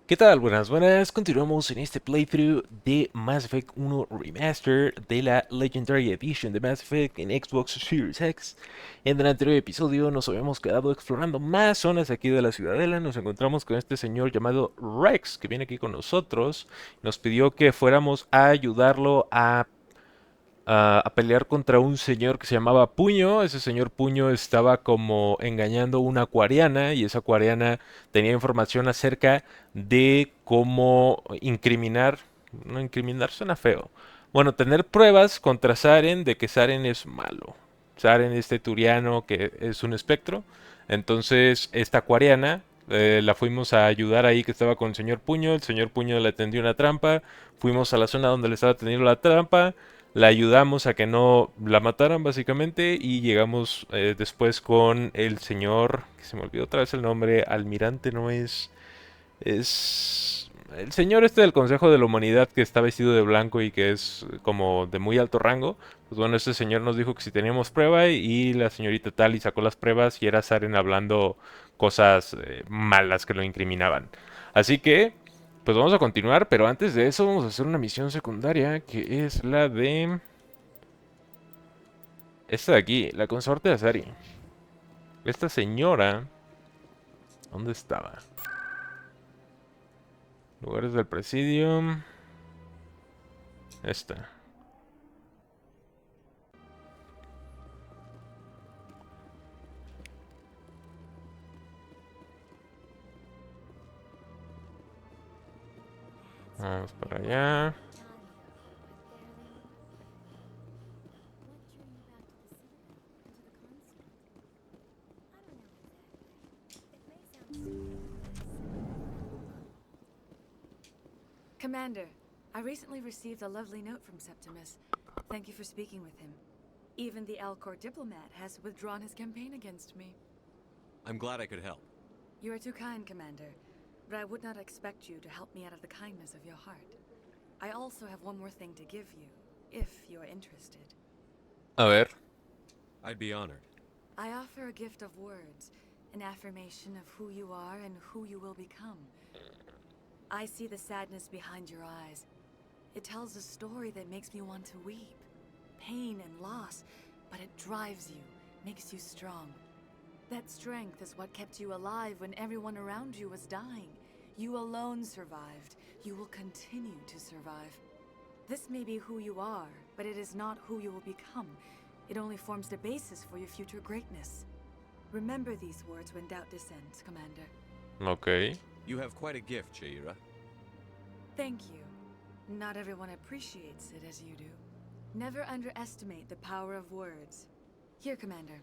¿Qué tal? Buenas, buenas. Continuamos en este playthrough de Mass Effect 1 Remaster de la Legendary Edition de Mass Effect en Xbox Series X. En el anterior episodio nos habíamos quedado explorando más zonas aquí de la ciudadela. Nos encontramos con este señor llamado Wrex, que viene aquí con nosotros. Nos pidió que fuéramos a ayudarlo a pelear contra un señor que se llamaba Puño. Ese señor Puño estaba como engañando a una acuariana y esa acuariana tenía información acerca de cómo incriminar, no incriminar suena feo. Bueno, tener pruebas contra Saren de que Saren es malo. Saren, este turiano que es un espectro. Entonces, esta acuariana la fuimos a ayudar ahí que estaba con el señor Puño. El señor Puño le tendió una trampa. Fuimos a la zona donde le estaba tendiendo la trampa. La ayudamos a que no la mataran básicamente y llegamos después con el señor, que se me olvidó otra vez el nombre, almirante no es, es el señor este del Consejo de la Humanidad que está vestido de blanco y que es como de muy alto rango. Pues bueno, este señor nos dijo que si teníamos prueba y la señorita Tali sacó las pruebas y era Saren hablando cosas malas que lo incriminaban. Así que pues vamos a continuar, pero antes de eso vamos a hacer una misión secundaria que es la de esta de aquí, la consorte de Azari. Esta señora, ¿dónde estaba? Lugares del presidio. Esta. Vamos para allá. Commander, I recently received a lovely note from Septimus. Thank you for speaking with him. Even the Alcor diplomat has withdrawn his campaign against me. I'm glad I could help. You are too kind, Commander, but I would not expect you to help me out of the kindness of your heart. I also have one more thing to give you, if you are interested. A ver. I'd be honored. I offer a gift of words, an affirmation of who you are and who you will become. I see the sadness behind your eyes. It tells a story that makes me want to weep. Pain and loss, but it drives you, makes you strong. That strength is what kept you alive when everyone around you was dying. You alone survived. You will continue to survive. This may be who you are, but it is not who you will become. It only forms the basis for your future greatness. Remember these words when doubt descends, Commander. Ok. You have quite a gift, Shaira. Thank you. Not everyone appreciates it as you do. Never underestimate the power of words. Here, Commander.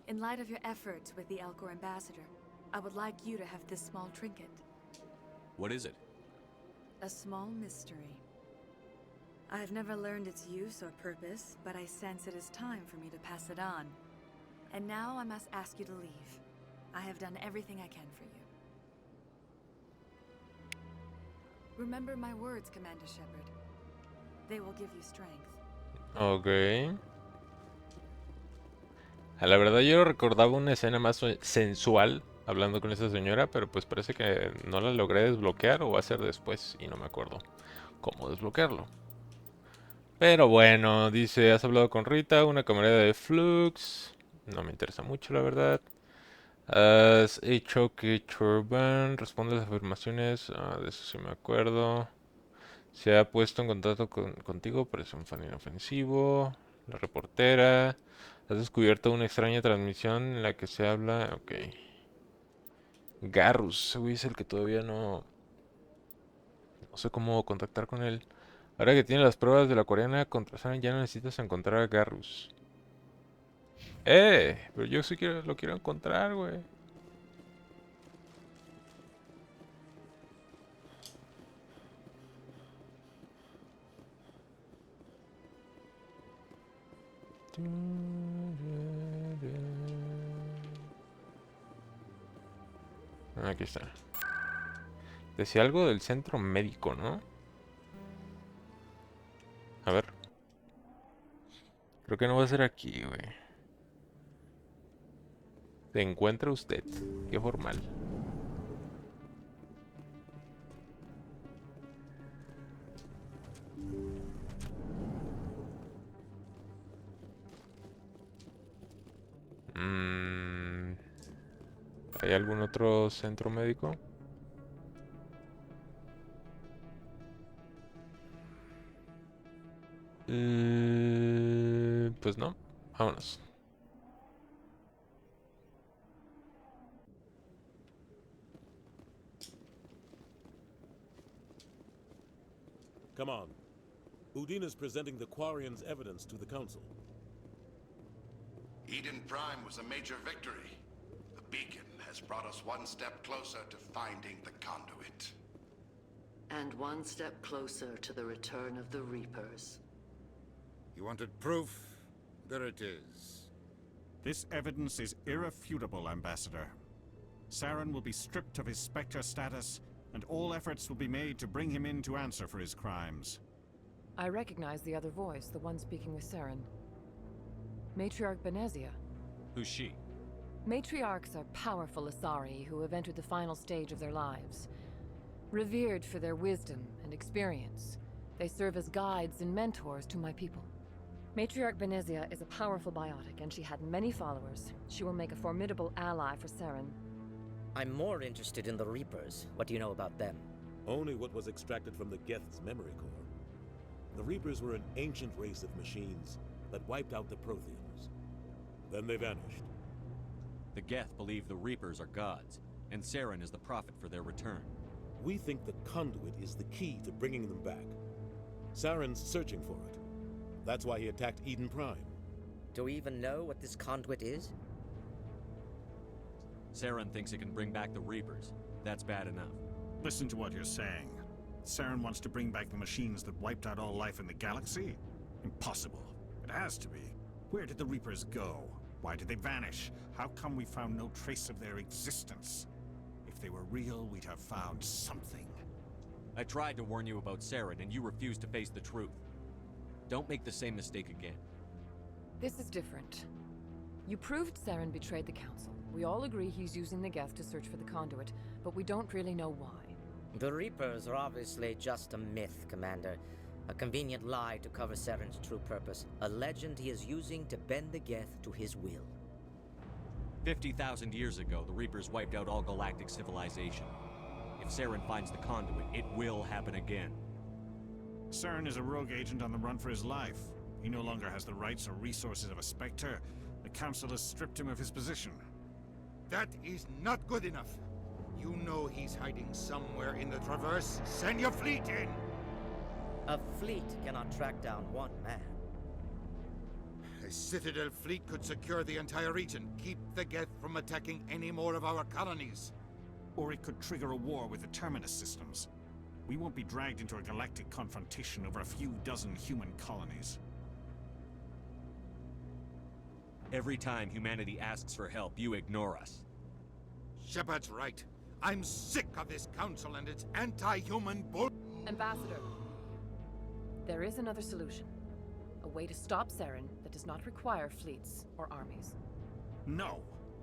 In light of your efforts with the Alcor ambassador, I would like you to have this small trinket. What is it? A small mystery. I have never learned its use or purpose, but I sense it is time for me to pass it on. And now I must ask you to leave. I have done everything I can for you. Remember my words, Commander Shepard. They will give you strength. Ok. La verdad yo recordaba una escena más sensual hablando con esa señora, pero pues parece que no la logré desbloquear o va a ser después y no me acuerdo cómo desbloquearlo. Pero bueno, dice, has hablado con Rita, una camarera de Flux. No me interesa mucho, la verdad. Has hecho que Chorban responda a las afirmaciones. De eso sí me acuerdo. Se ha puesto en contacto contigo, parece un fan inofensivo. La reportera. Has descubierto una extraña transmisión en la que se habla. Ok. Garrus, ese güey es el que todavía no sé cómo contactar con él. Ahora que tiene las pruebas de la coreana contra Saren, ya no necesitas encontrar a Garrus. Pero yo sí lo quiero encontrar, güey. Aquí está. Decía algo del centro médico, ¿no? A ver. Creo que no va a ser aquí, güey. Se encuentra usted. Qué formal. ¿Hay algún otro centro médico? Pues no. Vámonos. Come on. Udina's presenting the Quarians' evidence to the Council. Eden Prime was a major victory. The beacon has brought us one step closer to finding the conduit. And one step closer to the return of the Reapers. You wanted proof? There it is. This evidence is irrefutable, Ambassador. Saren will be stripped of his Spectre status, and all efforts will be made to bring him in to answer for his crimes. I recognize the other voice, the one speaking with Saren. Matriarch Benezia. Who's she? Matriarchs are powerful Asari who have entered the final stage of their lives. Revered for their wisdom and experience, they serve as guides and mentors to my people. Matriarch Benezia is a powerful biotic, and she had many followers. She will make a formidable ally for Saren. I'm more interested in the Reapers. What do you know about them? Only what was extracted from the Geth's memory core. The Reapers were an ancient race of machines that wiped out the Protheans. Then they vanished. The Geth believe the Reapers are gods, and Saren is the prophet for their return. We think the conduit is the key to bringing them back. Saren's searching for it. That's why he attacked Eden Prime. Do we even know what this conduit is? Saren thinks it can bring back the Reapers. That's bad enough. Listen to what you're saying. Saren wants to bring back the machines that wiped out all life in the galaxy? Impossible. It has to be. Where did the Reapers go? Why did they vanish? How come we found no trace of their existence? If they were real, we'd have found something. I tried to warn you about Saren, and you refused to face the truth. Don't make the same mistake again. This is different. You proved Saren betrayed the Council. We all agree he's using the Geth to search for the conduit, but we don't really know why. The Reapers are obviously just a myth, Commander. A convenient lie to cover Saren's true purpose. A legend he is using to bend the Geth to his will. 50,000 years ago, the Reapers wiped out all galactic civilization. If Saren finds the conduit, it will happen again. Saren is a rogue agent on the run for his life. He no longer has the rights or resources of a Spectre. The Council has stripped him of his position. That is not good enough. You know he's hiding somewhere in the Traverse. Send your fleet in! A fleet cannot track down one man. A Citadel fleet could secure the entire region, keep the Geth from attacking any more of our colonies. Or it could trigger a war with the Terminus systems. We won't be dragged into a galactic confrontation over a few dozen human colonies. Every time humanity asks for help, you ignore us. Shepard's right. I'm sick of this council and its anti-human bull. Ambassador, there is another solution. A way to stop Saren that does not require fleets or armies. No,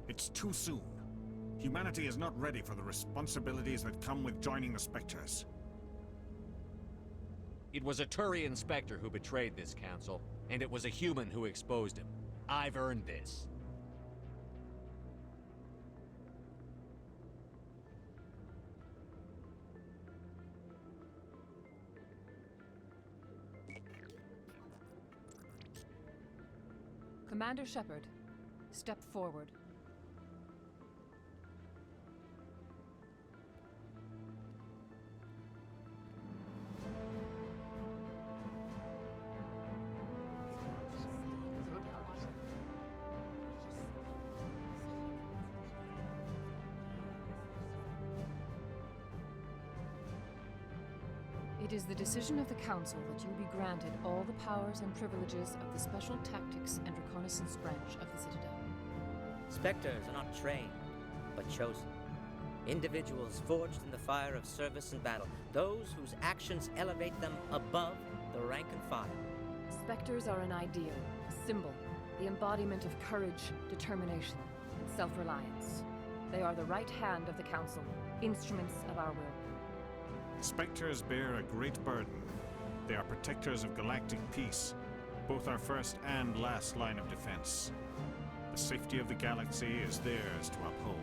it's too soon. Humanity is not ready for the responsibilities that come with joining the Spectres. It was a Turian Spectre who betrayed this council, and it was a human who exposed him. I've earned this. Commander Shepard, step forward. It is the decision of the Council that you be granted all the powers and privileges of the Special Tactics and Reconnaissance branch of the Citadel. Spectres are not trained, but chosen. Individuals forged in the fire of service and battle. Those whose actions elevate them above the rank and file. Spectres are an ideal, a symbol, the embodiment of courage, determination, and self-reliance. They are the right hand of the Council, instruments of our will. Spectres bear a great burden. They are protectors of galactic peace, both our first and last line of defense. The safety of the galaxy is theirs to uphold.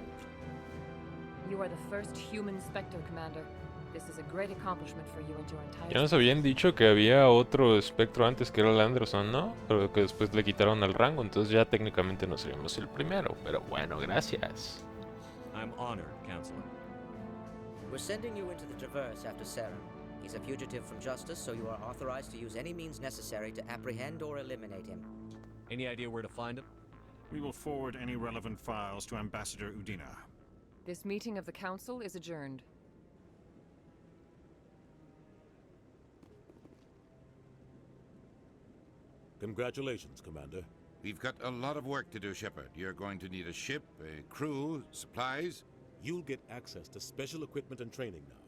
You are the first human Spectre, Commander. This is a great accomplishment for you and your entire... Ya nos habían dicho que había otro espectro antes que era el Anderson, ¿no? Pero que después le quitaron el rango, entonces ya técnicamente no seríamos el primero. Pero bueno, gracias. I'm honored, Counselor. We're sending you into the Traverse after Saren. He's a fugitive from justice, so you are authorized to use any means necessary to apprehend or eliminate him. Any idea where to find him? We will forward any relevant files to Ambassador Udina. This meeting of the Council is adjourned. Congratulations, Commander. We've got a lot of work to do, Shepard. You're going to need a ship, a crew, supplies. You'll get access to special equipment and training now.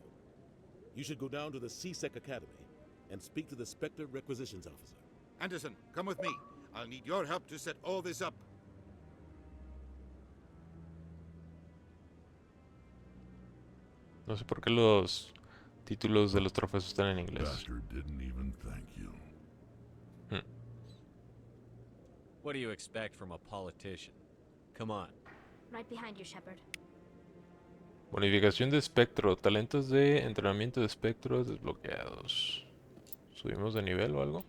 You should go down to the C-Sec Academy and speak to the Spectre Requisitions Officer. Anderson, come with me. I'll need your help to set all this up. No sé por qué los títulos de los trofeos están en inglés. Bastard didn't even thank you. What do you expect from a politician? Come on. Right behind you, Shepard. Bonificación de espectro. Talentos de entrenamiento de espectros desbloqueados. ¿Subimos de nivel o algo?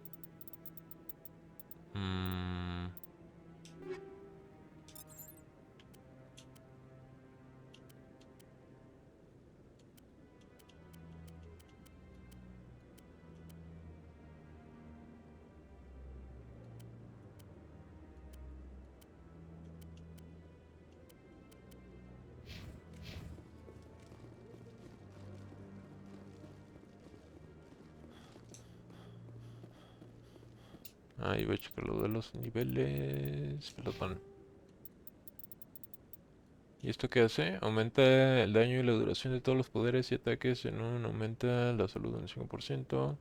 Ahí voy a checar lo de los niveles. Pelotón. ¿Y esto qué hace? Aumenta el daño y la duración de todos los poderes y ataques en un... Aumenta la salud en 5%.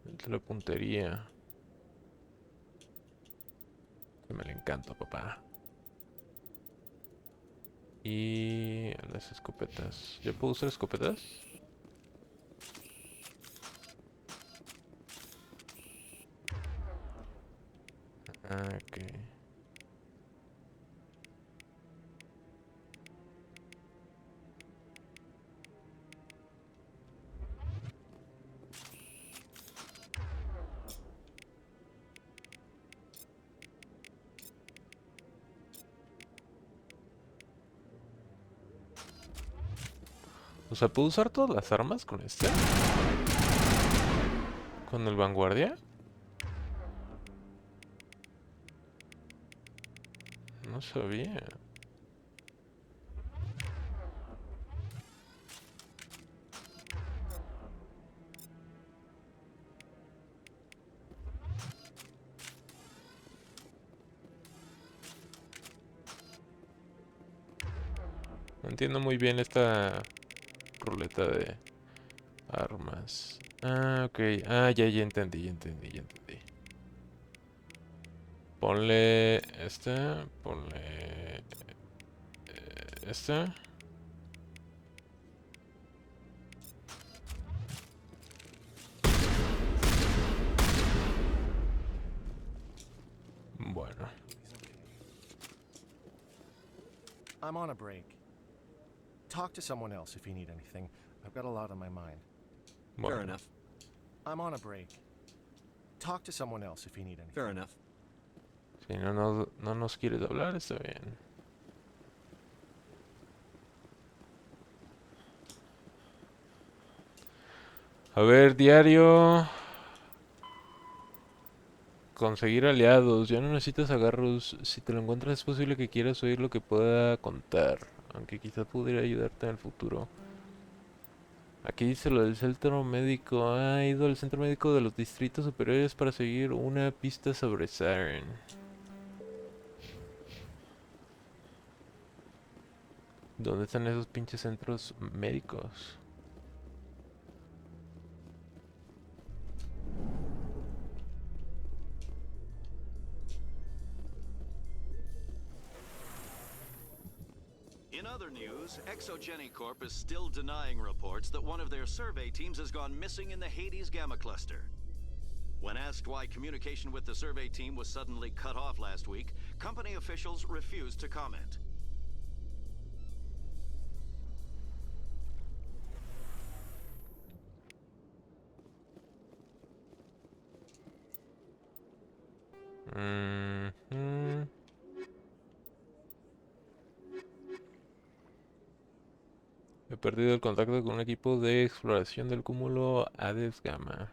Aumenta la puntería. Que me le encanta, papá. Y... las escopetas. ¿Ya puedo usar escopetas? Ok. O sea, ¿puedo usar todas las armas con este? ¿Con el vanguardia? No sabía. No entiendo muy bien esta ruleta de armas. Ah, ok. Ah, ya entendí. Ponle esta, ponle esta. Bueno. I'm on a break. Talk to someone else if you need anything. I've got a lot on my mind. Fair enough. I'm on a break. Talk to someone else if you need anything. Fair enough. Si no nos quieres hablar, está bien. A ver, diario. Conseguir aliados. Ya no necesitas a Garrus. Si te lo encuentras es posible que quieras oír lo que pueda contar. Aunque quizá pudiera ayudarte en el futuro. Aquí dice lo del centro médico. Ha ido al centro médico de los distritos superiores para seguir una pista sobre Saren. ¿Dónde están esos pinches centros médicos? In other news, Exogeny Corp is still denying reports that one of their survey teams has gone missing in the Hades Gamma Cluster. When asked why communication with the survey team was suddenly cut off last week, company officials refused to comment. Ujú. He perdido el contacto con un equipo de exploración del cúmulo Hades Gamma.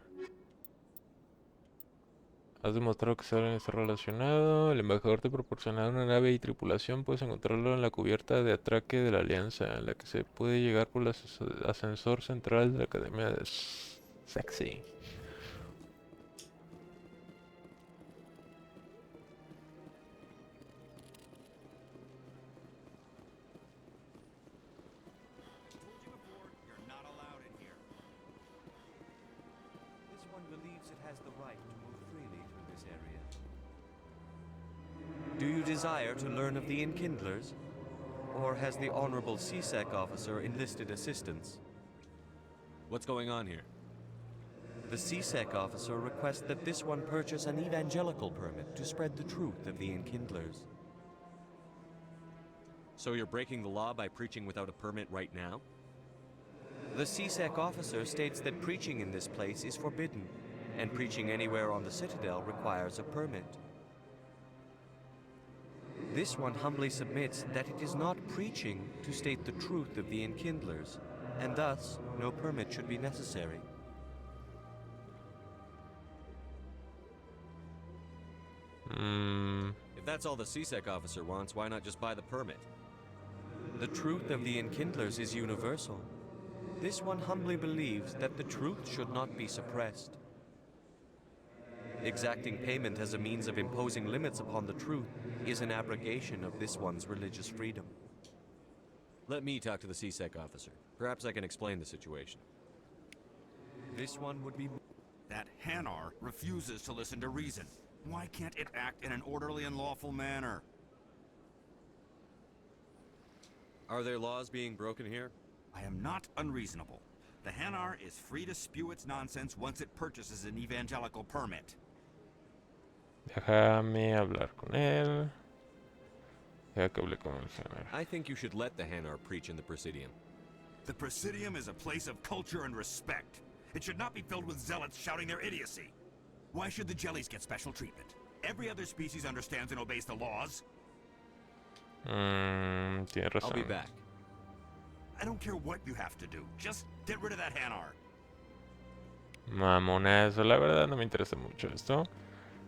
Has demostrado que Saren está relacionado. El embajador te proporcionará una nave y tripulación. Puedes encontrarlo en la cubierta de atraque de la Alianza, en la que se puede llegar por el ascensor central de la Academia de Sexy. This one believes it has the right to move freely through this area. Do you desire to learn of the Enkindlers? Or has the Honorable CSEC officer enlisted assistance? What's going on here? The CSEC officer requests that this one purchase an evangelical permit to spread the truth of the Enkindlers. So you're breaking the law by preaching without a permit right now? The CSEC officer states that preaching in this place is forbidden, and preaching anywhere on the Citadel requires a permit. This one humbly submits that it is not preaching to state the truth of the Enkindlers, and thus no permit should be necessary. If that's all the CSEC officer wants, why not just buy the permit? The truth of the Enkindlers is universal. This one humbly believes that the truth should not be suppressed. Exacting payment as a means of imposing limits upon the truth is an abrogation of this one's religious freedom. Let me talk to the CSEC officer. Perhaps I can explain the situation. This one would be... That Hanar refuses to listen to reason. Why can't it act in an orderly and lawful manner? Are there laws being broken here? I am not unreasonable. The Hanar is free to spew its nonsense once it purchases an evangelical permit. Déjame hablar con él. Deja que hable con el Hanar. I think you should let the Hanar preach in the Presidium. The Presidium is a place of culture and respect. It should not be filled with zealots shouting their idiocy. Why should the jellies get special treatment? Every other species understands and obeys the laws. Tienes razón. I'll be back. I don't care what you have to do. Just get rid of that Hanar. Mamonazo, la verdad no me interesa mucho esto.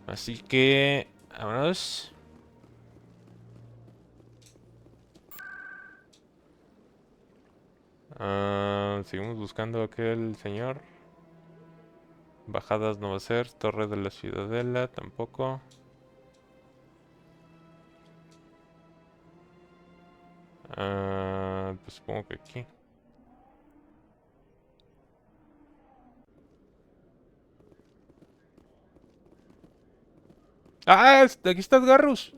Así que, vámonos. Seguimos buscando a aquel señor. Bajadas no va a ser. Torre de la Ciudadela tampoco. Pues supongo que aquí. ¡Ah! Aquí estás, Garrus.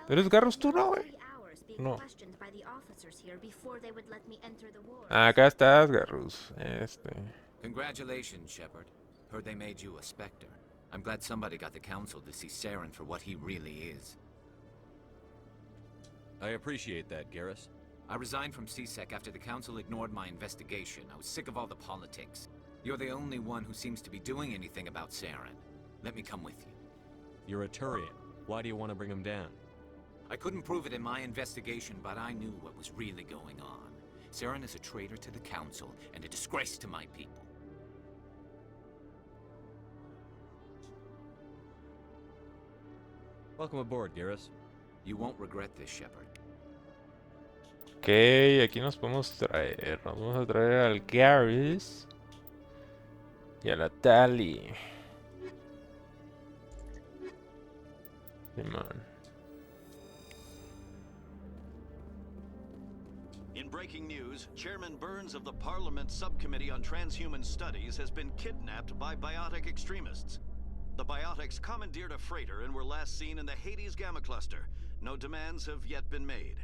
¿Eres Garrus tú, no, güey? No. Acá estás, Garrus. Congratulations, Shepard. Heard they made you a Spectre. I'm glad somebody got the Council to see Saren for what he really is. I appreciate that, Garrus. I resigned from CSEC after the Council ignored my investigation. I was sick of all the politics. You're the only one who seems to be doing anything about Saren. Let me come with you. You're a Turian. Why do you want to bring him down? I couldn't prove it in my investigation, but I knew what was really going on. Saren is a traitor to the Council and a disgrace to my people. Welcome aboard, Garrus. You won't regret this, Shepard. Ok, aquí nos podemos traer. Nos vamos a traer al Garrus y a la Tali. Simón. In breaking news, Chairman Burns of the Parliament Subcommittee on Transhuman Studies has been kidnapped by biotic extremists. The biotics commandeered a freighter and were last seen in the Hades Gamma Cluster. No demands have yet been made.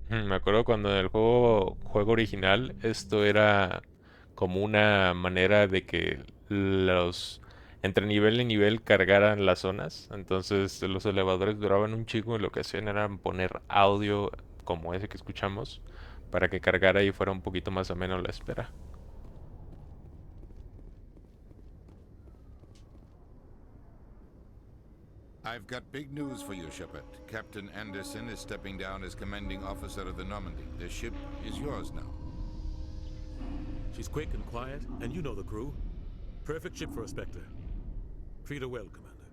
Me acuerdo cuando en el juego original esto era como una manera de que los entre nivel y nivel cargaran las zonas. Entonces los elevadores duraban un chico y lo que hacían era poner audio como ese que escuchamos para que cargara y fuera un poquito más ameno la espera. I've got big news for you, Shepard. Captain Anderson is stepping down as commanding officer of the Normandy. The ship is yours now. She's quick and quiet, and you know the crew. Perfect ship for a Spectre. Treat her well, Commander.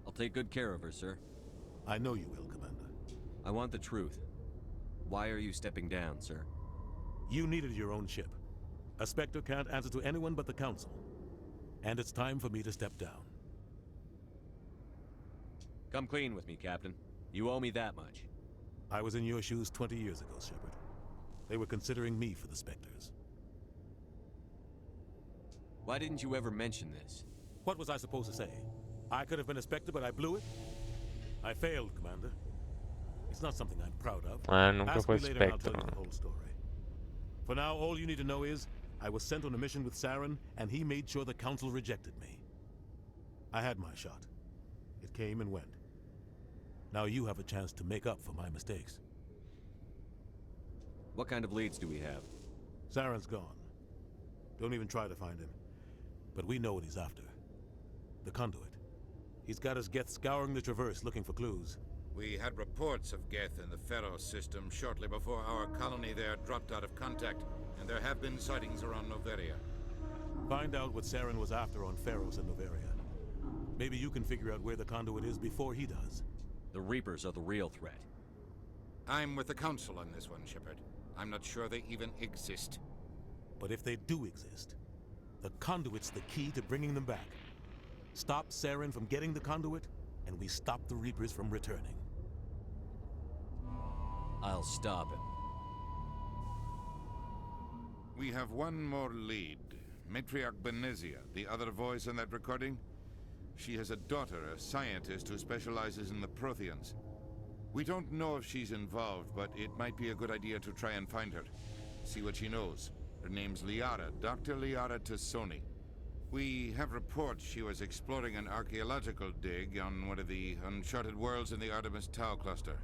I'll take good care of her, sir. I know you will, Commander. I want the truth. Why are you stepping down, sir? You needed your own ship. A Spectre can't answer to anyone but the Council. And it's time for me to step down. Come clean with me, Captain. You owe me that much. I was in your shoes 20 years ago, Shepard. They were considering me for the Spectres. Why didn't you ever mention this? What was I supposed to say? I could have been a Spectre, but I blew it? I failed, Commander. It's not something I'm proud of. Nunca Ask fue me later and I'll tell you Espectro. the whole story. For now, all you need to know is, I was sent on a mission with Saren, and he made sure the Council rejected me. I had my shot. It came and went. Now you have a chance to make up for my mistakes. What kind of leads do we have? Saren's gone. Don't even try to find him. But we know what he's after. The conduit. He's got his Geth scouring the Traverse looking for clues. We had reports of Geth in the Pharaoh system shortly before our colony there dropped out of contact, and there have been sightings around Noveria. Find out what Saren was after on Pharos and Noveria. Maybe you can figure out where the conduit is before he does. The Reapers are the real threat. I'm with the Council on this one, Shepard. I'm not sure they even exist. But if they do exist, the conduit's the key to bringing them back. Stop Saren from getting the conduit, and we stop the Reapers from returning. I'll stop him. We have one more lead. Matriarch Benezia, the other voice in that recording. She has a daughter, a scientist who specializes in the Protheans. We don't know if she's involved, but it might be a good idea to try and find her. See what she knows. Her name's Liara, Dr. Liara Tassoni. We have reports she was exploring an archaeological dig on one of the uncharted worlds in the Artemis Tau cluster.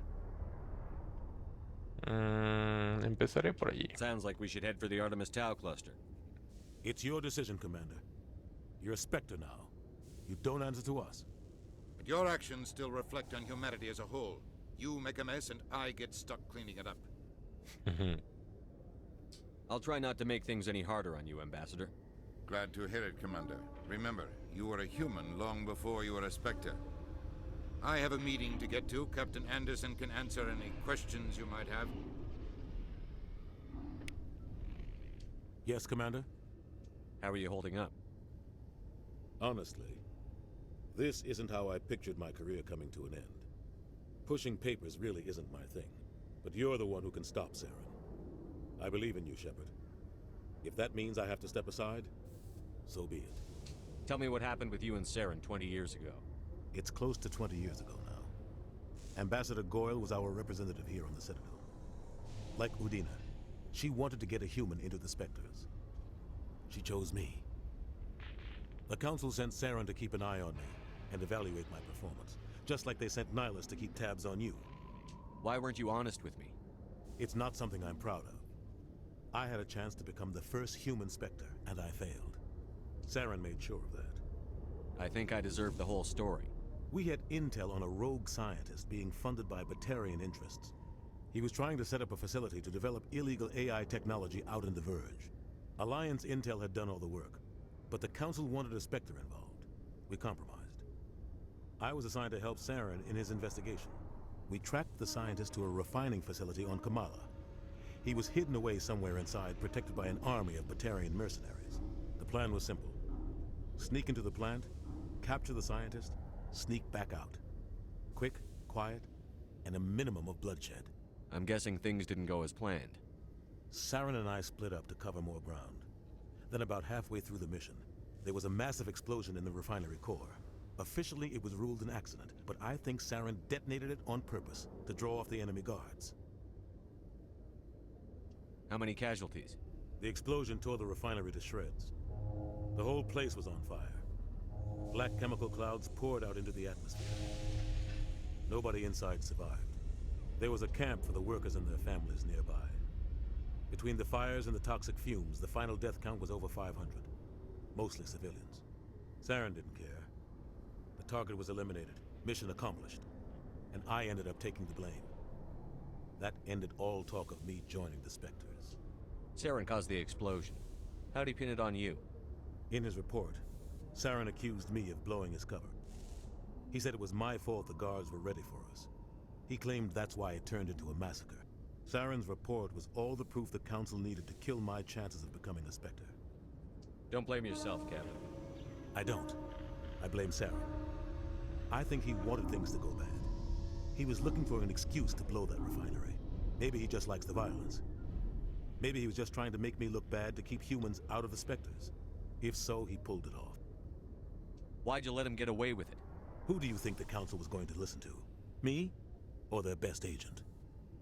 Empezaré por allí. Sounds like we should head for the Artemis Tau cluster. It's your decision, Commander. You're a Spectre now. You don't answer to us. But your actions still reflect on humanity as a whole. You make a mess and I get stuck cleaning it up. I'll try not to make things any harder on you, Ambassador. Glad to hear it, Commander. Remember, you were a human long before you were a Spectre. I have a meeting to get to. Captain Anderson can answer any questions you might have. Yes, Commander? How are you holding up? Honestly, this isn't how I pictured my career coming to an end. Pushing papers really isn't my thing. But you're the one who can stop Saren. I believe in you, Shepard. If that means I have to step aside, so be it. Tell me what happened with you and Saren 20 years ago. It's close to 20 years ago now. Ambassador Goyle was our representative here on the Citadel. Like Udina, she wanted to get a human into the Spectres. She chose me. The Council sent Saren to keep an eye on me and evaluate my performance, just like they sent Nihilus to keep tabs on you. Why weren't you honest with me? It's not something I'm proud of. I had a chance to become the first human Spectre, and I failed. Saren made sure of that. I think I deserve the whole story. We had intel on a rogue scientist being funded by Batarian interests. He was trying to set up a facility to develop illegal AI technology out in the Verge. Alliance intel had done all the work, but the Council wanted a Spectre involved. We compromised. I was assigned to help Saren in his investigation. We tracked the scientist to a refining facility on Kamala. He was hidden away somewhere inside, protected by an army of Batarian mercenaries. The plan was simple. Sneak into the plant, capture the scientist, sneak back out. Quick, quiet, and a minimum of bloodshed. I'm guessing things didn't go as planned. Saren and I split up to cover more ground. Then about halfway through the mission, there was a massive explosion in the refinery core. Officially, it was ruled an accident, but I think Saren detonated it on purpose to draw off the enemy guards. How many casualties? The explosion tore the refinery to shreds. The whole place was on fire. Black chemical clouds poured out into the atmosphere. Nobody inside survived. There was a camp for the workers and their families nearby. Between the fires and the toxic fumes, the final death count was over 500. Mostly civilians. Saren didn't care. The target was eliminated, Mission accomplished. And I ended up taking the blame. That ended all talk of me joining the Spectres. Saren caused the explosion. How'd he pin it on you? In his report, Saren accused me of blowing his cover. He said it was my fault the guards were ready for us. He claimed that's why it turned into a massacre. Saren's report was all the proof the Council needed to kill my chances of becoming a Spectre. Don't blame yourself, Captain. I don't. I blame Saren. I think he wanted things to go bad. He was looking for an excuse to blow that refinery. Maybe he just likes the violence. Maybe he was just trying to make me look bad to keep humans out of the Spectres. If so, he pulled it off. Why'd you let him get away with it? Who do you think the Council was going to listen to? Me? Or their best agent?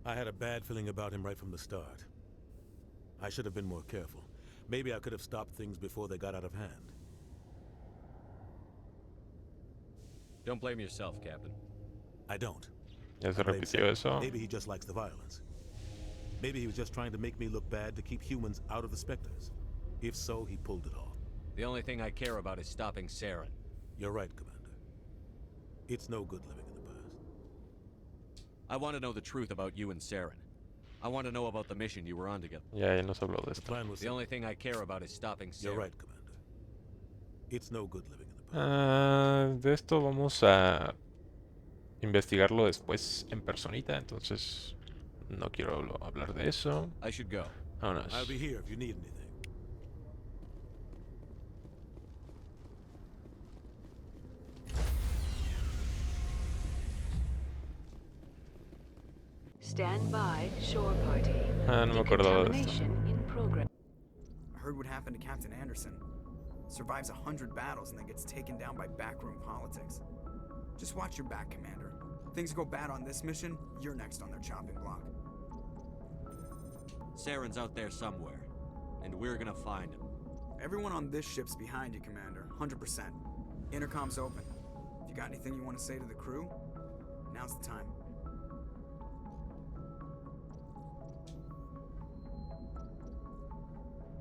I had a bad feeling about him right from the start. I should have been more careful. Maybe I could have stopped things before they got out of hand. Don't blame yourself, Captain. I don't. Ya se repitió eso. Maybe he just likes the violence. Maybe he was just trying to make me look bad to keep humans out of the Spectres. If so, he pulled it off. The only thing I care about is stopping Saren. You're right, Commander. It's no good living in the past. I want to know the truth about you and Saren. I want to know about the mission you were on together. Ya él nos habló de esto. The only thing I care about is stopping Saren. You're right, Commander. It's no good living in the past. De esto vamos a investigarlo después en personita, entonces no quiero hablar de eso. I should go. Vámonos. I'll be here if you need anything. Stand by, shore party. No me acordaba de esto. Decontamination in progress. I heard what happened to Captain Anderson. Survives 100 battles and then gets taken down by backroom politics. Just watch your back, Commander. Things go bad on this mission, you're next on their chopping block. Saren's out there somewhere, and we're gonna find him. Everyone on this ship's behind you, Commander. 100%. Intercom's open. If you got anything you want to say to the crew, now's the time.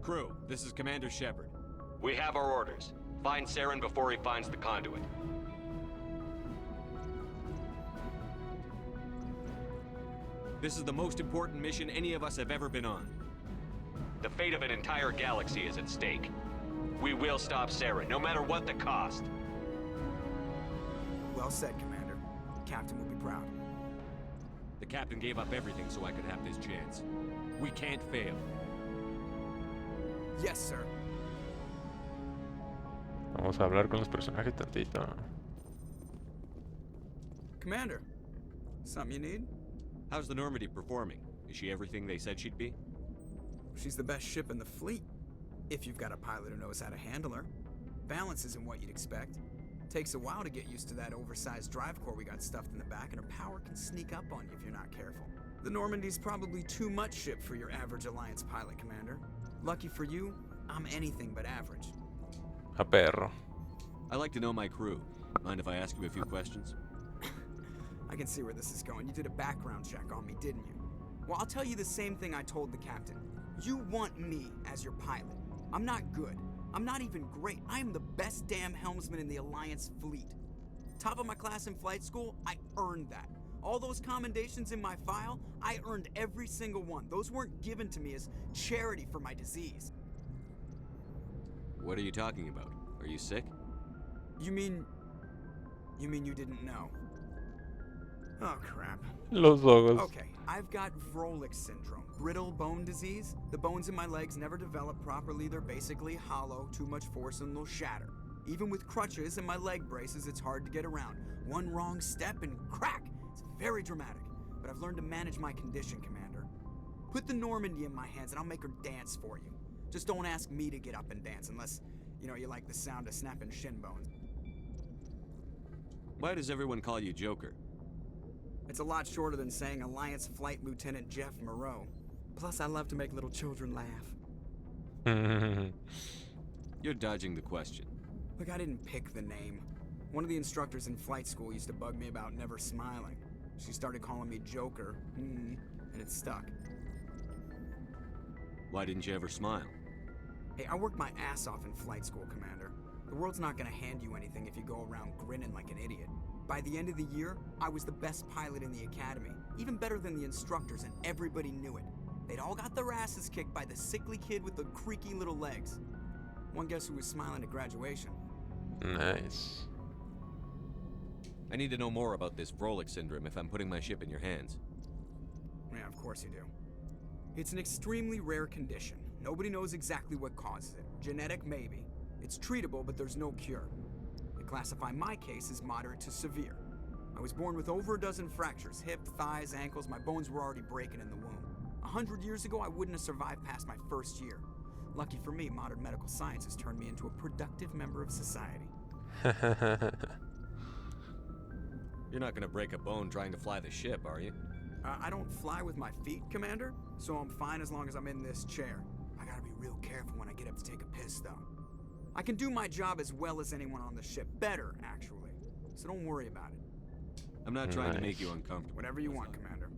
Crew, this is Commander Shepard. We have our orders. Find Saren before he finds the conduit. This is the most important mission any of us have ever been on. The fate of an entire galaxy is at stake. We will stop Saren, no matter what the cost. Well said, Commander. Captain will be proud. The Captain gave up everything so I could have this chance. We can't fail. Yes, sir. Vamos a hablar con los personajes tantito. Commander, something you need? How's the Normandy performing? Is she everything they said she'd be? She's the best ship in the fleet. If you've got a pilot who knows how to handle her. Balance isn't what you'd expect. Takes a while to get used to that oversized drive core we got stuffed in the back, and her power can sneak up on you if you're not careful. The Normandy's probably too much ship for your average Alliance pilot, Commander. Lucky for you, I'm anything but average. A perro. I like to know my crew. Mind if I ask you a few questions? I can see where this is going. You did a background check on me, didn't you? Well, I'll tell you the same thing I told the captain. You want me as your pilot. I'm not good. I'm not even great. I am the best damn helmsman in the Alliance fleet. Top of my class in flight school, I earned that. All those commendations in my file, I earned every single one. Those weren't given to me as charity for my disease. What are you talking about? Are you sick? You mean you didn't know? Oh, crap. Los ojos. Okay, I've got Wrex syndrome, brittle bone disease. The bones in my legs never develop properly. They're basically hollow, too much force and they'll shatter. Even with crutches and my leg braces, it's hard to get around. One wrong step and crack! It's very dramatic, but I've learned to manage my condition, Commander. Put the Normandy in my hands and I'll make her dance for you. Just don't ask me to get up and dance unless, you like the sound of snapping shin bones. Why does everyone call you Joker? It's a lot shorter than saying Alliance Flight Lieutenant Jeff Moreau. Plus, I love to make little children laugh. You're dodging the question. Look, I didn't pick the name. One of the instructors in flight school used to bug me about never smiling. She started calling me Joker, and it stuck. Why didn't you ever smile? Hey, I worked my ass off in flight school, Commander. The world's not gonna hand you anything if you go around grinning like an idiot. By the end of the year, I was the best pilot in the academy, even better than the instructors, and everybody knew it. They'd all got their asses kicked by the sickly kid with the creaky little legs. One guess who was smiling at graduation? Nice. I need to know more about this Wrex syndrome if I'm putting my ship in your hands. Yeah, of course you do. It's an extremely rare condition. Nobody knows exactly what causes it. Genetic, maybe. It's treatable, but there's no cure. They classify my case as moderate to severe. I was born with over a dozen fractures, hip, thighs, ankles. My bones were already breaking in the womb. 100 years ago, I wouldn't have survived past my first year. Lucky for me, modern medical science has turned me into a productive member of society. You're not gonna break a bone trying to fly the ship, are you? I don't fly with my feet, Commander, so I'm fine as long as I'm in this chair. I gotta be real careful when I get up to take a piss, though. I can do my job as well as anyone on the ship. Better, actually. So don't worry about it. I'm not trying to make you uncomfortable. Whatever you want, Commander.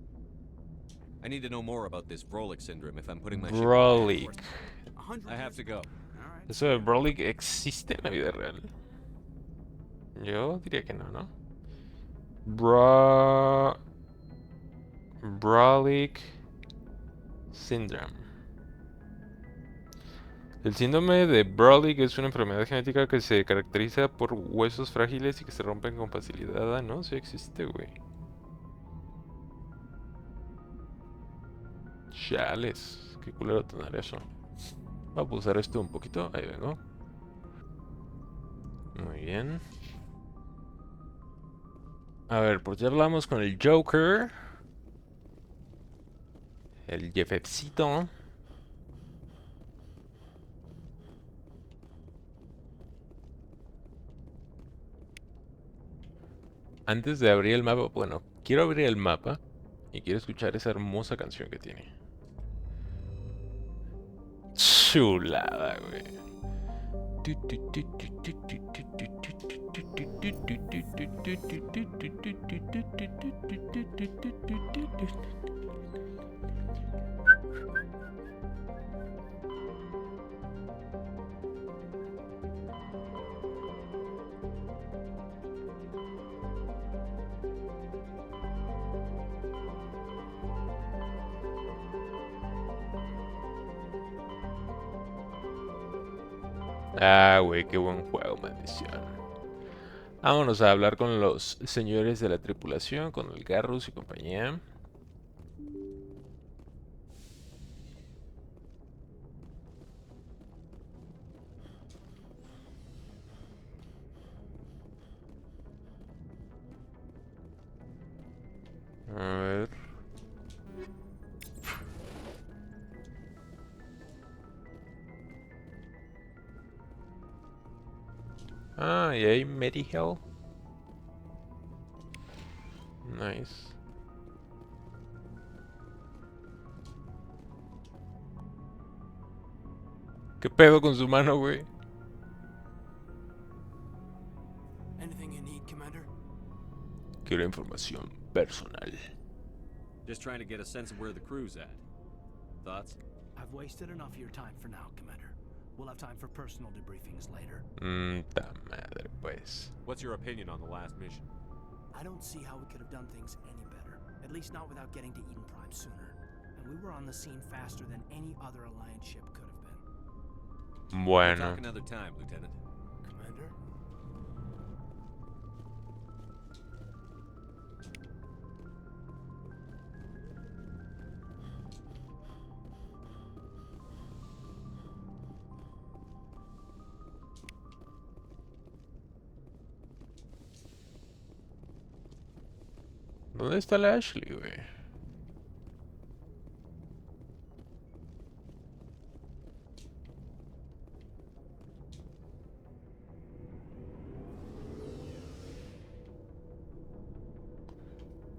I need to know more about this Wrex syndrome if I'm putting my Brolic. ship in your hands. I have to go. ¿Eso de Brolic existe en la vida real? Yo diría que no, ¿no? Brolic syndrome. El síndrome de Brolic es una enfermedad genética que se caracteriza por huesos frágiles y que se rompen con facilidad. No, sí existe, güey. Chales, qué culero tener eso. Voy a pulsar esto un poquito, ahí vengo. Muy bien. A ver, pues ya hablamos con el Joker. El jefecito. Antes de abrir el mapa, bueno, quiero abrir el mapa y quiero escuchar esa hermosa canción que tiene. Chulada, güey. Ah, güey, qué buen juego, maldición. Vámonos a hablar con los señores de la tripulación, con el Garrus y compañía. A ver. Ah, y hay Medihell. Nice. ¿Qué pedo con su mano, güey? Anything you need, Commander? Quiero información personal. Just trying to get a sense of where the crew's at. Thoughts? I've wasted enough of your time for now, Commander. We'll have time for personal debriefings later. Ta madre, pues. What's your opinion on the last mission? I don't see how we could have done things any better. At least not without getting to Eden Prime sooner. And we were on the scene faster than any other Alliance ship could have been. Bueno. We'll talk another time, Lieutenant. Commander? ¿Dónde está la Ashley, güey?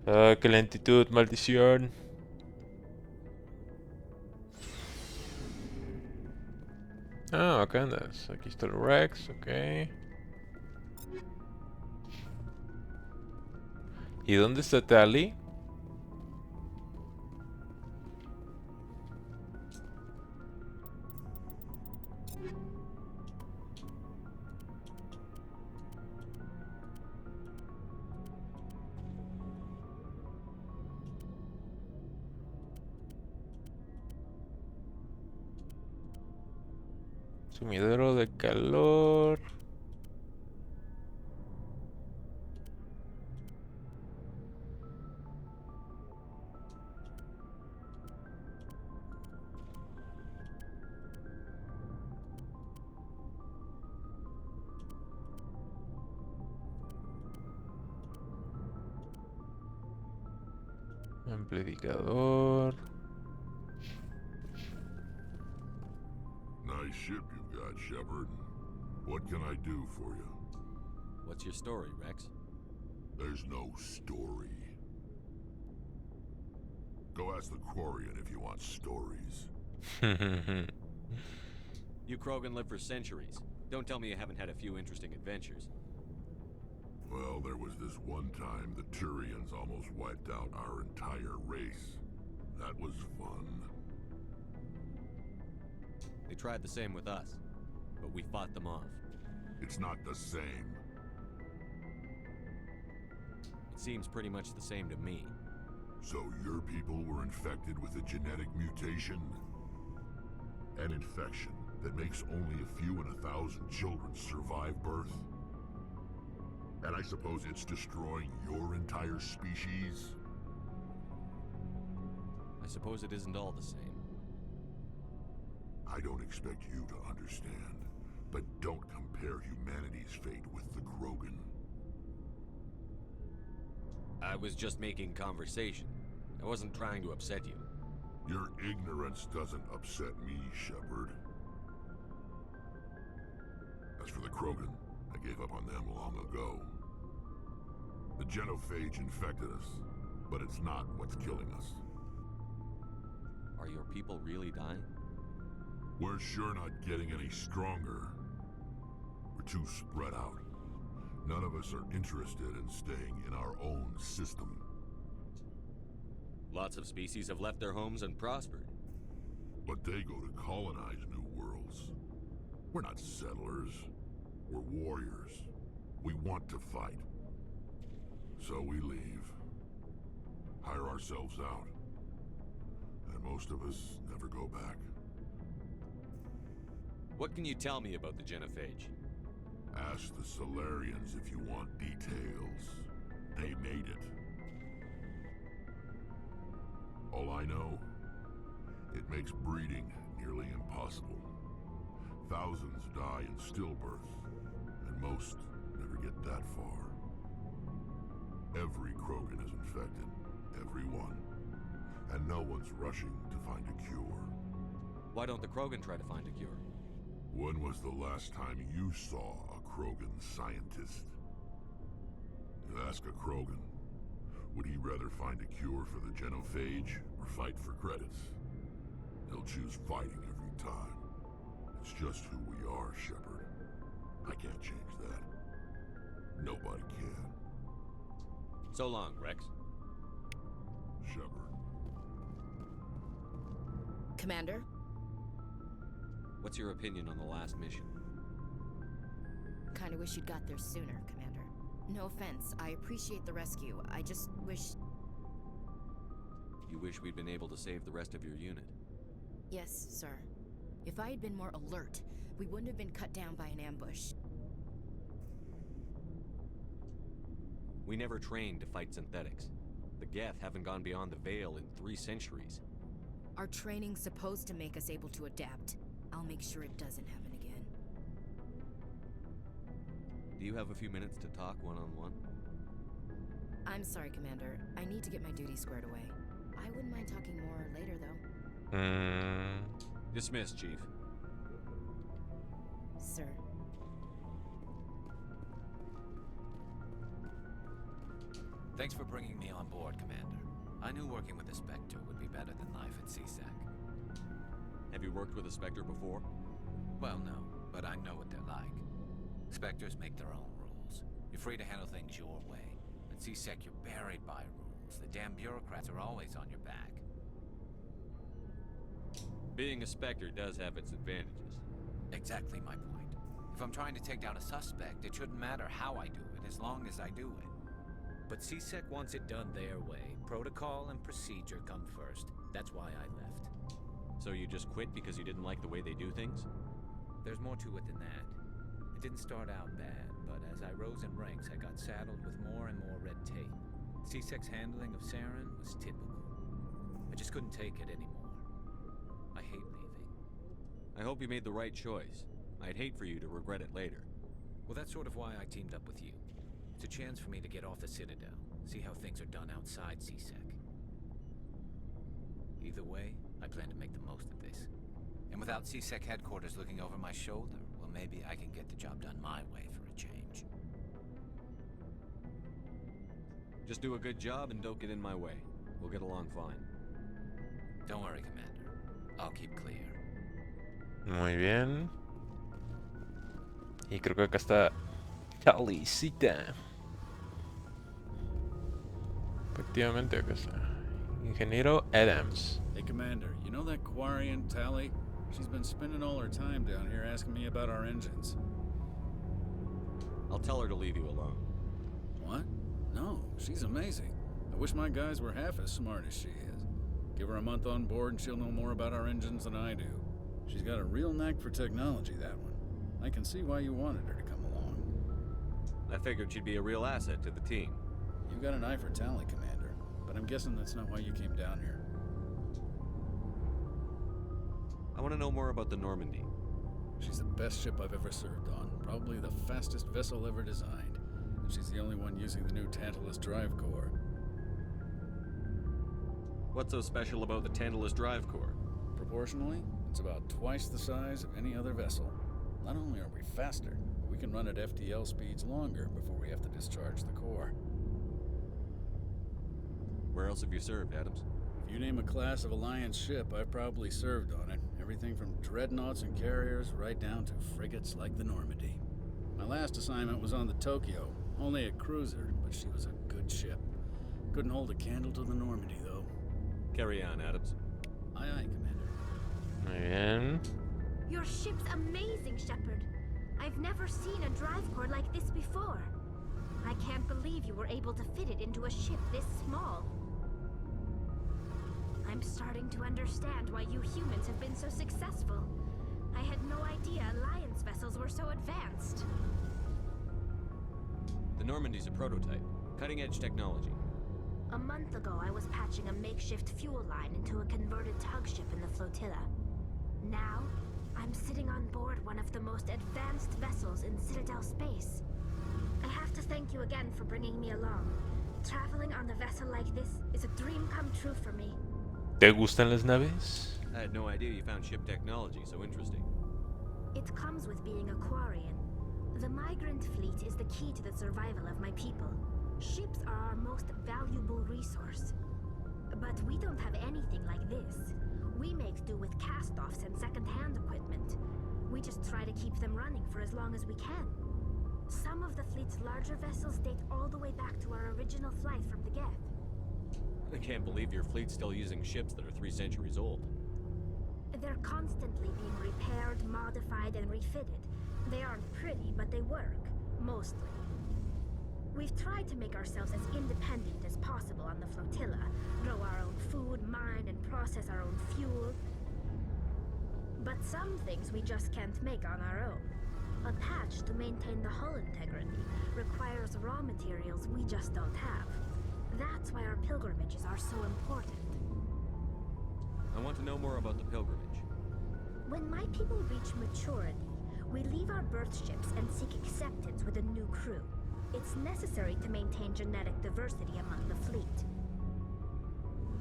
Ah, qué lentitud, maldición. Ah, acá andas. Aquí está el Wrex, ok. ¿Y dónde está Tali? Sumidero de calor. Amplificador. Nice ship you've got, Shepard. What can I do for you? What's your story, Wrex? There's no story. Go ask the Quarian if you want stories. You Krogan live for centuries. Don't tell me you haven't had a few interesting adventures. Well, there was this one time the Turians almost wiped out our entire race. That was fun. They tried the same with us, but we fought them off. It's not the same. It seems pretty much the same to me. So your people were infected with a genetic mutation? An infection that makes only a few in 1,000 children survive birth? And I suppose it's destroying your entire species? I suppose it isn't all the same. I don't expect you to understand, but don't compare humanity's fate with the Krogan. I was just making conversation. I wasn't trying to upset you. Your ignorance doesn't upset me, Shepard. As for the Krogan, I gave up on them long ago. The genophage infected us, but it's not what's killing us. Are your people really dying? We're sure not getting any stronger. We're too spread out. None of us are interested in staying in our own system. Lots of species have left their homes and prospered. But they go to colonize new worlds. We're not settlers. We're warriors. We want to fight. So we leave. Hire ourselves out. And most of us never go back. What can you tell me about the genophage? Ask the Solarians if you want details. They made it. All I know, it makes breeding nearly impossible. Thousands die in stillbirth, and most never get that far. Every Krogan is infected, every one. And no one's rushing to find a cure. Why don't the Krogan try to find a cure? When was the last time you saw a Krogan scientist? You ask a Krogan, would he rather find a cure for the genophage or fight for credits? He'll choose fighting every time. It's just who we are, Shepard. I can't change that. Nobody can. So long, Wrex. Shepard. Commander? What's your opinion on the last mission? Kinda wish you'd got there sooner, Commander. No offense, I appreciate the rescue. I just wish... You wish we'd been able to save the rest of your unit? Yes, sir. If I had been more alert, we wouldn't have been cut down by an ambush. We never trained to fight synthetics. The Geth haven't gone beyond the Veil in 3 centuries. Our training's supposed to make us able to adapt. I'll make sure it doesn't happen again. Do you have a few minutes to talk one-on-one? I'm sorry, Commander. I need to get my duties squared away. I wouldn't mind talking more later, though. Dismissed, Chief. Sir. Thanks for bringing me on board, Commander. I knew working with the Spectre would be better than life at CSEC. Have you worked with a Spectre before? Well, no, but I know what they're like. Spectres make their own rules. You're free to handle things your way. At CSEC, you're buried by rules. The damn bureaucrats are always on your back. Being a Spectre does have its advantages. Exactly my point. If I'm trying to take down a suspect, it shouldn't matter how I do it, as long as I do it. But CSEC wants it done their way. Protocol and procedure come first. That's why I left. So you just quit because you didn't like the way they do things? There's more to it than that. It didn't start out bad, but as I rose in ranks, I got saddled with more and more red tape. C-Sec's handling of Saren was typical. I just couldn't take it anymore. I hate leaving. I hope you made the right choice. I'd hate for you to regret it later. Well, that's sort of why I teamed up with you. It's a chance for me to get off the Citadel, see how things are done outside C-Sec. Either way, I plan to make the most of this. And without C-Sec headquarters looking over my shoulder, well, maybe I can get the job done my way for a change. Just do a good job and don't get in my way. We'll get along fine. Don't worry, Commander. I'll keep clear. Muy bien. Y creo que acá está Talicita. Efectivamente, acá está. Ingeniero Adams. Hey, Commander, you know that Quarian, Tali? She's been spending all her time down here asking me about our engines. I'll tell her to leave you alone. What? No, she's amazing. I wish my guys were half as smart as she is. Give her a month on board and she'll know more about our engines than I do. She's got a real knack for technology, that one. I can see why you wanted her to come along. I figured she'd be a real asset to the team. You've got an eye for Tali, Commander, but I'm guessing that's not why you came down here. I want to know more about the Normandy. She's the best ship I've ever served on, probably the fastest vessel ever designed. And she's the only one using the new Tantalus drive core. What's so special about the Tantalus drive core? Proportionally, it's about twice the size of any other vessel. Not only are we faster, but we can run at FTL speeds longer before we have to discharge the core. Where else have you served, Adams? If you name a class of Alliance ship, I've probably served on it. Everything from dreadnoughts and carriers right down to frigates like the Normandy. My last assignment was on the Tokyo, only a cruiser, but she was a good ship. Couldn't hold a candle to the Normandy, though. Carry on, Adams. Aye, aye, Commander. Muy bien. Your ship's amazing, Shepard. I've never seen a drive core like this before. I can't believe you were able to fit it into a ship this small. I'm starting to understand why you humans have been so successful. I had no idea Alliance vessels were so advanced. The Normandy's a prototype. Cutting-edge technology. A month ago, I was patching a makeshift fuel line into a converted tug ship in the flotilla. Now, I'm sitting on board one of the most advanced vessels in Citadel space. I have to thank you again for bringing me along. Traveling on a vessel like this is a dream come true for me. ¿Te gustan las naves? I had no idea you found ship technology so interesting. It comes with being a Quarian. The migrant fleet is the key to the survival of my people. Ships are our most valuable resource. But we don't have anything like this. We make do with cast-offs and second-hand equipment. We just try to keep them running for as long as we can. Some of the fleet's larger vessels date all the way back to our original flight from the Geth. I can't believe your fleet's still using ships that are 3 centuries old. They're constantly being repaired, modified, and refitted. They aren't pretty, but they work. Mostly. We've tried to make ourselves as independent as possible on the flotilla. Grow our own food, mine, and process our own fuel. But some things we just can't make on our own. A patch to maintain the hull integrity requires raw materials we just don't have. That's why our pilgrimages are so important. I want to know more about the pilgrimage. When my people reach maturity, we leave our birth ships and seek acceptance with a new crew. It's necessary to maintain genetic diversity among the fleet.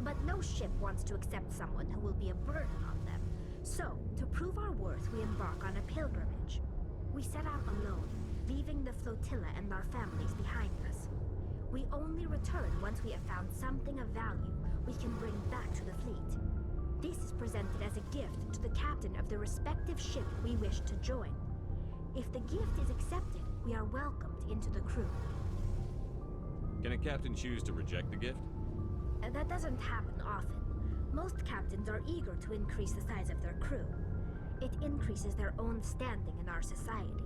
But no ship wants to accept someone who will be a burden on them. So, to prove our worth, we embark on a pilgrimage. We set out alone, leaving the flotilla and our families behind us. We only return once we have found something of value we can bring back to the fleet. This is presented as a gift to the captain of the respective ship we wish to join. If the gift is accepted, we are welcomed into the crew. Can a captain choose to reject the gift? That doesn't happen often. Most captains are eager to increase the size of their crew. It increases their own standing in our society.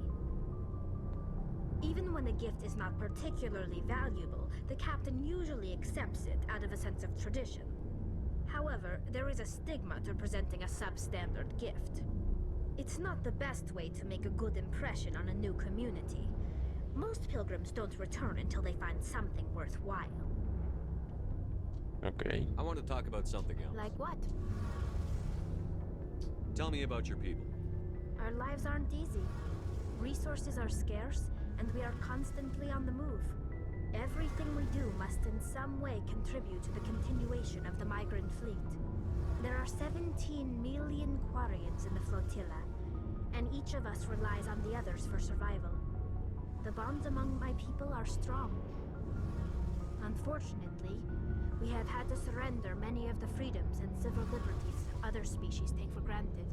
Even when the gift is not particularly valuable, the captain usually accepts it out of a sense of tradition. However, there is a stigma to presenting a substandard gift. It's not the best way to make a good impression on a new community. Most pilgrims don't return until they find something worthwhile. Okay. I want to talk about something else. Like what? Tell me about your people. Our lives aren't easy. Resources are scarce, and we are constantly on the move. Everything we do must in some way contribute to the continuation of the migrant fleet. There are 17 million Quarians in the flotilla, and each of us relies on the others for survival. The bonds among my people are strong. Unfortunately, we have had to surrender many of the freedoms and civil liberties other species take for granted.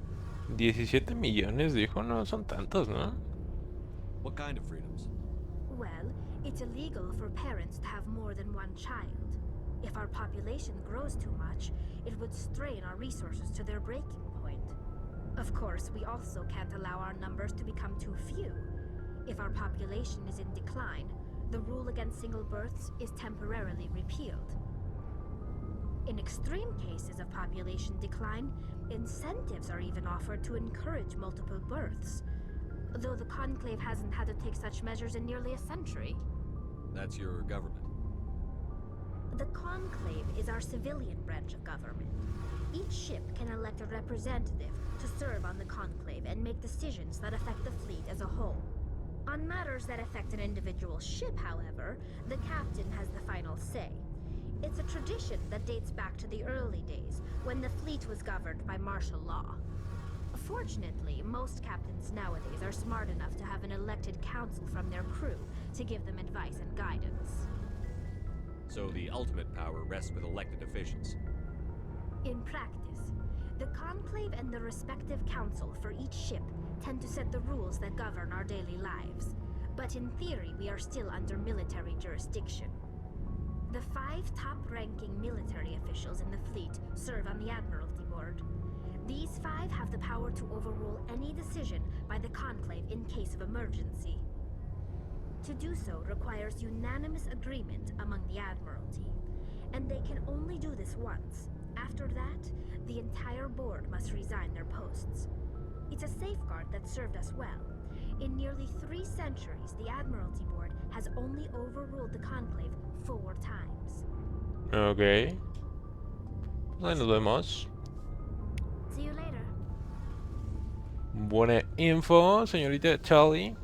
17 millones, dijo, no son tantos, ¿no? What kind of freedoms? Well, it's illegal for parents to have more than one child. If our population grows too much, it would strain our resources to their breaking point. Of course, we also can't allow our numbers to become too few. If our population is in decline, the rule against single births is temporarily repealed. In extreme cases of population decline, incentives are even offered to encourage multiple births, though the Conclave hasn't had to take such measures in nearly a century. That's your government. The Conclave is our civilian branch of government. Each ship can elect a representative to serve on the Conclave and make decisions that affect the fleet as a whole. On matters that affect an individual ship, however, the captain has the final say. It's a tradition that dates back to the early days, when the fleet was governed by martial law. Fortunately, most captains nowadays are smart enough to have an elected council from their crew to give them advice and guidance. So the ultimate power rests with elected officials. In practice, the Conclave and the respective council for each ship tend to set the rules that govern our daily lives. But in theory, we are still under military jurisdiction. The 5 top-ranking military officials in the fleet serve on the Admiralty Board. These 5 have the power to overrule any decision by the Conclave in case of emergency. To do so requires unanimous agreement among the Admiralty, and they can only do this once. After that, the entire board must resign their posts. It's a safeguard that served us well. In nearly 3 centuries, the Admiralty Board has only overruled the Conclave 4 times. Ok. Pues nos vemos. See you later. Buena info, señorita Tali.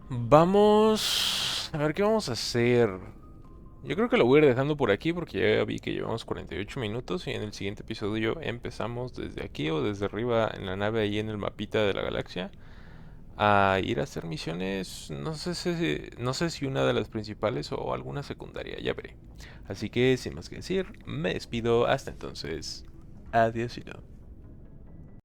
Vamos a ver qué vamos a hacer. Yo creo que lo voy a ir dejando por aquí porque ya vi que llevamos 48 minutos y en el siguiente episodio empezamos desde aquí o desde arriba en la nave ahí en el mapita de la galaxia a ir a hacer misiones, no sé si una de las principales o alguna secundaria, ya veré. Así que sin más que decir, me despido, hasta entonces, adiósito.